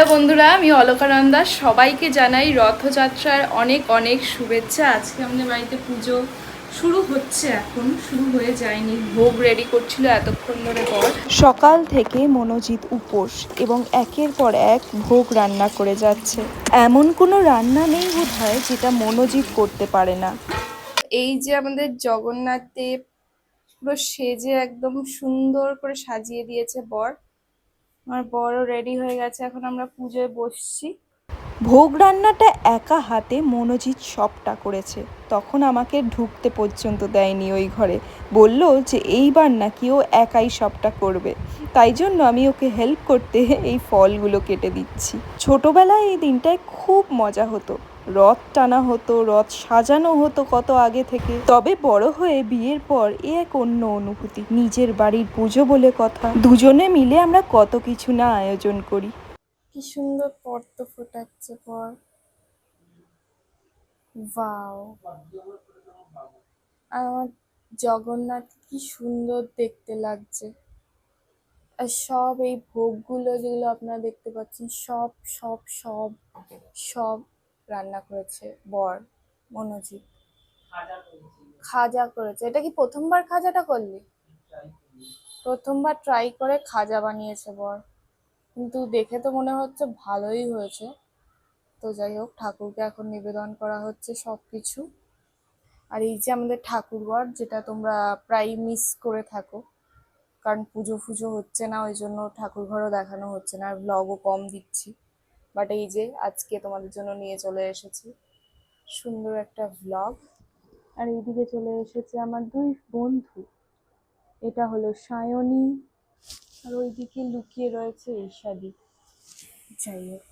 Hello বন্ধুরা, আমি অলকানন্দা। সবাইকে জানাই রথযাত্রার অনেক অনেক শুভেচ্ছা। আজকে আমাদের বাড়িতে পুজো শুরু হচ্ছে, এখন শুরু হয়ে যায়নি। ভোগ রেডি করছিল এতক্ষণ ধরে পর। সকাল থেকে মনোজিৎ উপোস এবং একের পর এক ভোগ রান্না করে যাচ্ছে। এমন কোনো রান্না নেই বোধহয় যেটা মনোজিৎ করতে পারে না। এই যে আমাদের জগন্নাথ দেব পুরো সেজে একদম সুন্দর করে সাজিয়ে দিয়েছে বর। আমার বরও রেডি হয়ে গেছে, এখন আমরা পুজোয় বসছি। ভোগ রান্নাটা একা হাতে মনোজিৎ সবটা করেছে। তখন আমাকে ঢুকতে পর্যন্ত দেয়নি ওই ঘরে। বলল যে এইবার নাকি ও একাই সবটা করবে, তাই জন্য আমি ওকে হেল্প করতে এই ফলগুলো কেটে দিচ্ছি। ছোটবেলায় এই দিনটায় খুব মজা হতো। রথ টানা হতো, রথ সাজানো হতো কত আগে থেকে। তবে বড় হয়ে বিয়ের পর এ এক অন্য অনুভূতি। নিজের বাড়ির পুজো বলে কথা, দুজনে মিলে আমরা কত কিছু না আয়োজন করি। কি সুন্দর পদ্ম ফোটাচ্ছে বর। ওয়াও! আমার জগন্নাথ কি সুন্দর দেখতে লাগছে। আর সব এই ভোগগুলো যেগুলো আপনারা দেখতে পাচ্ছেন, সব সব সব সব রান্না করেছে বর মনোজিৎ। খাজা করেছে। এটা কি প্রথমবার খাজাটা করলি? প্রথমবার ট্রাই করে খাজা বানিয়েছে বর। কিন্তু দেখে তো মনে হচ্ছে ভালোই হয়েছে। তো যাই হোক, ঠাকুরকে এখন নিবেদন করা হচ্ছে সবকিছু। আর এই যে আমাদের ঠাকুরঘর, যেটা তোমরা প্রায় মিস করে থাকো, কারণ পুজো ফুজো হচ্ছে না, ওই জন্য ঠাকুরঘরও দেখানো হচ্ছে না, আর ব্লগও কম দিচ্ছি। বাট এই যে আজকে তোমাদের জন্য নিয়ে চলে এসেছি সুন্দর একটা ভ্লগ। আর এইদিকে চলে এসেছে আমার দুই বন্ধু। এটা হলো সায়নী, আর ওইদিকে লুকিয়ে রয়েছে ঈশাদি। যাই হোক,